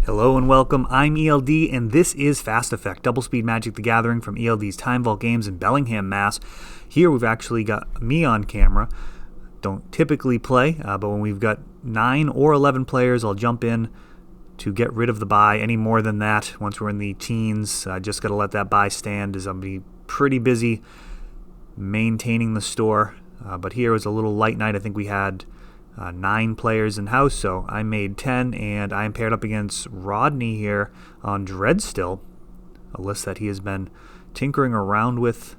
Hello and welcome, I'm ELD, and this is Fast Effect, Double Speed Magic the Gathering from ELD's Time Vault Games in Bellingham, Mass. Here we've actually got me on camera. Don't typically play, but when we've got 9 or 11 players, I'll jump in to get rid of the buy. Any more than that, once we're in the teens, just got to let that buy stand, as I'll be pretty busy maintaining the store. But here was a little light night. I think we had 9 players in house, so I made 10, and I am paired up against Rodney here on Dreadstill, a list that he has been tinkering around with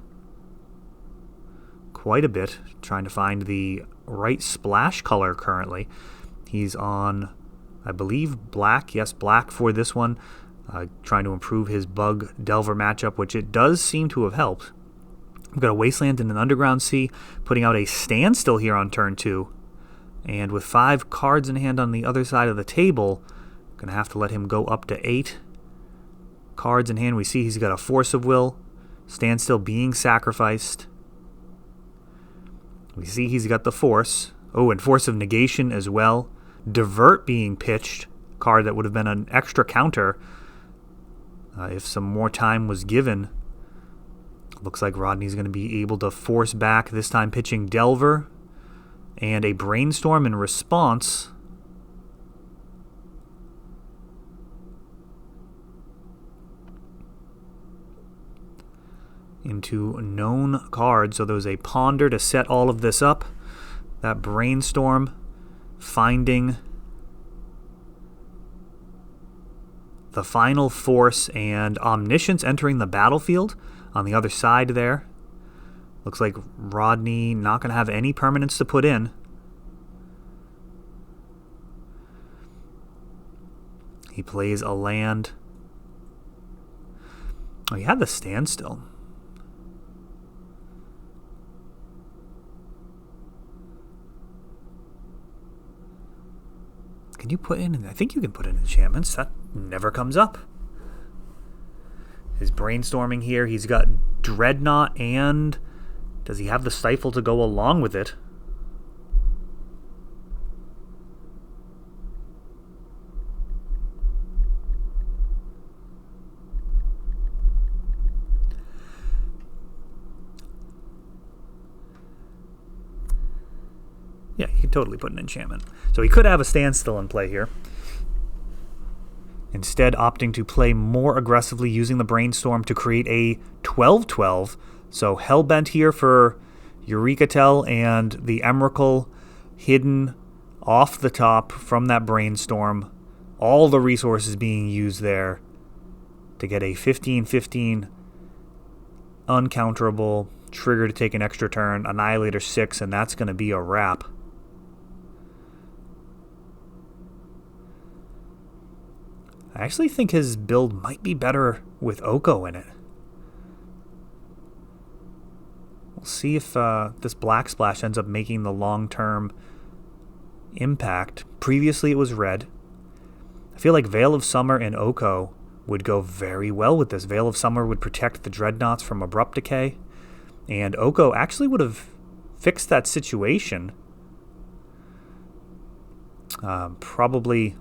quite a bit, trying to find the right splash color currently. He's on, I believe, black. Yes, black for this one, trying to improve his Bug Delver matchup, which it does seem to have helped. We've got a Wasteland and an Underground Sea, putting out a Standstill here on turn 2. And with 5 cards in hand on the other side of the table, going to have to let him go up to 8 cards in hand. We see he's got a Force of Will, Standstill being sacrificed. We see he's got the Force. Oh, and Force of Negation as well. Divert being pitched, card that would have been an extra counter if some more time was given. Looks like Rodney's going to be able to force back, this time pitching Delver and a Brainstorm in response. Into known cards. So there was a Ponder to set all of this up. That Brainstorm finding the final Force, and Omniscience entering the battlefield on the other side there. Looks like Rodney not going to have any permanents to put in. He plays a land. Oh, he had the Standstill. Can you put in? I think you can put in enchantments. That never comes up. His brainstorming here. He's got Dreadnought, and does he have the Stifle to go along with it? Yeah, he could totally put an enchantment. So he could have a Standstill in play here. Instead, opting to play more aggressively, using the Brainstorm to create a 12/12. So Hellbent here for Eureka and the Emrakul hidden off the top from that Brainstorm. All the resources being used there to get a 15/15 uncounterable trigger to take an extra turn, Annihilator 6, and that's going to be a wrap. I actually think his build might be better with Oko in it. We'll see if this Black Splash ends up making the long-term impact. Previously it was red. I feel like Veil of Summer and Oko would go very well with this. Veil of Summer would protect the Dreadnoughts from Abrupt Decay, and Oko actually would have fixed that situation. Probably,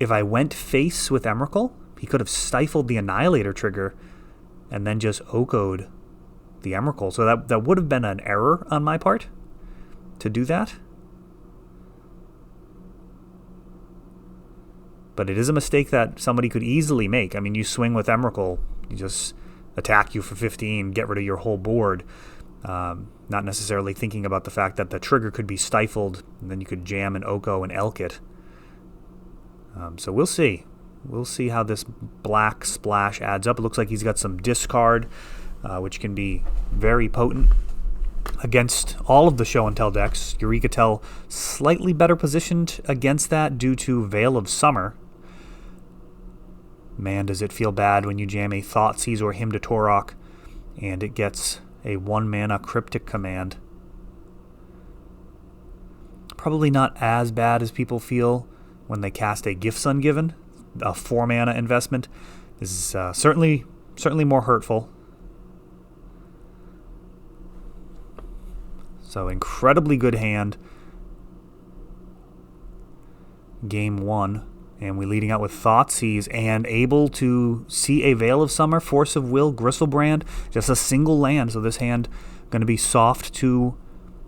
if I went face with Emrakul, he could have stifled the Annihilator trigger and then just Oko'd the Emrakul. So that would have been an error on my part to do that. But it is a mistake that somebody could easily make. I mean, you swing with Emrakul, you just attack you for 15, get rid of your whole board. Not necessarily thinking about the fact that the trigger could be stifled, and then you could jam an Oko and Elk it. So we'll see. We'll see how this Black Splash adds up. It looks like he's got some discard, which can be very potent against all of the Show and Tell decks. Eureka slightly better positioned against that due to Veil of Summer. Man, does it feel bad when you jam a Thoughtseize or Hymn to Torok and it gets a 1-mana Cryptic Command. Probably not as bad as people feel when they cast a Gifts Ungiven. A 4-mana investment is certainly more hurtful. So incredibly good hand. game 1. And we're leading out with Thoughtseize and able to see a Veil of Summer, Force of Will, Gristlebrand, just a single land. So this hand going to be soft to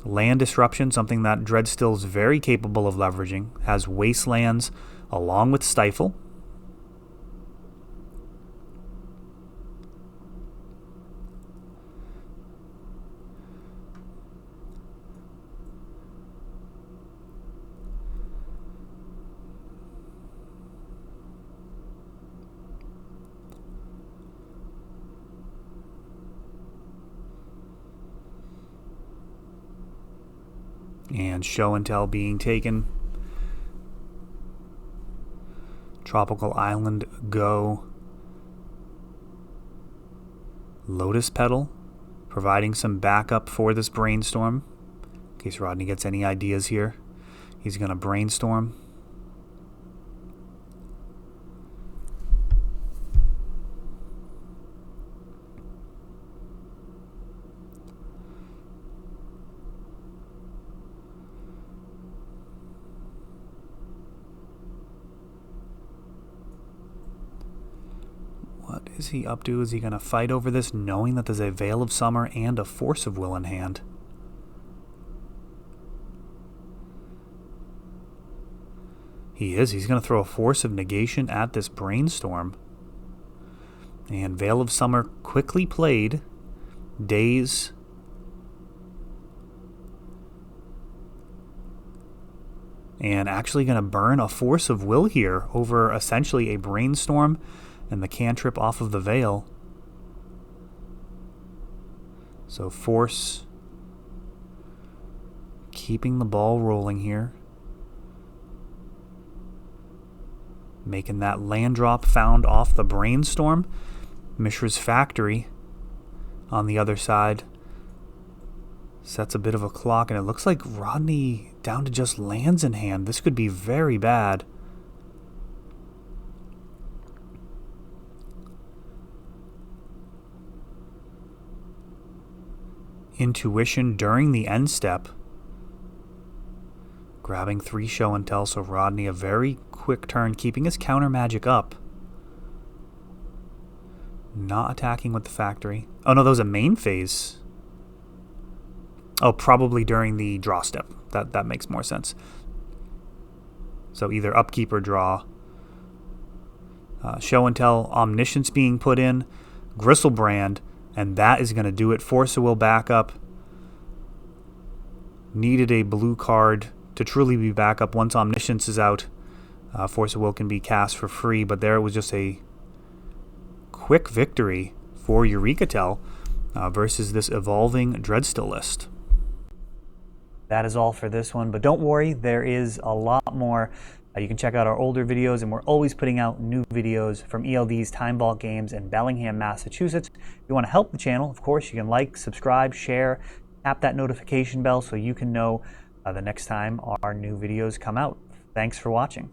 land disruption, something that Dreadstill is very capable of leveraging. Has Wastelands along with Stifle. And Show and Tell being taken. Tropical Island go. Lotus Petal, providing some backup for this brainstorm. In case Rodney gets any ideas here, he's going to brainstorm. What is he up to? Is he going to fight over this, knowing that there's a Veil of Summer and a Force of Will in hand? He is. He's going to throw a Force of Negation at this brainstorm. And Veil of Summer quickly played. Daze. And actually going to burn a Force of Will here over essentially a brainstorm and the cantrip off of the Veil. So Force keeping the ball rolling here. Making that land drop found off the brainstorm. Mishra's Factory on the other side sets a bit of a clock, and it looks like Rodney down to just lands in hand. This could be very bad. Intuition during the end step. Grabbing 3 Show and Tell, so Rodney a very quick turn, keeping his counter magic up. Not attacking with the Factory. Oh no, that was a main phase. Oh, probably during the draw step. That makes more sense. So either upkeep or draw. Show and Tell, Omniscience being put in. Gristlebrand. And that is going to do it. Force of Will backup. Needed a blue card to truly be backup. Once Omniscience is out, Force of Will can be cast for free. But there it was just a quick victory for Eureka versus this evolving Dreadstill list. That is all for this one. But don't worry, there is a lot more. You can check out our older videos, and we're always putting out new videos from ELD's Time Vault games in Bellingham, Massachusetts. If you want to help the channel, of course, you can like, subscribe, share, tap that notification bell so you can know the next time our new videos come out. Thanks for watching.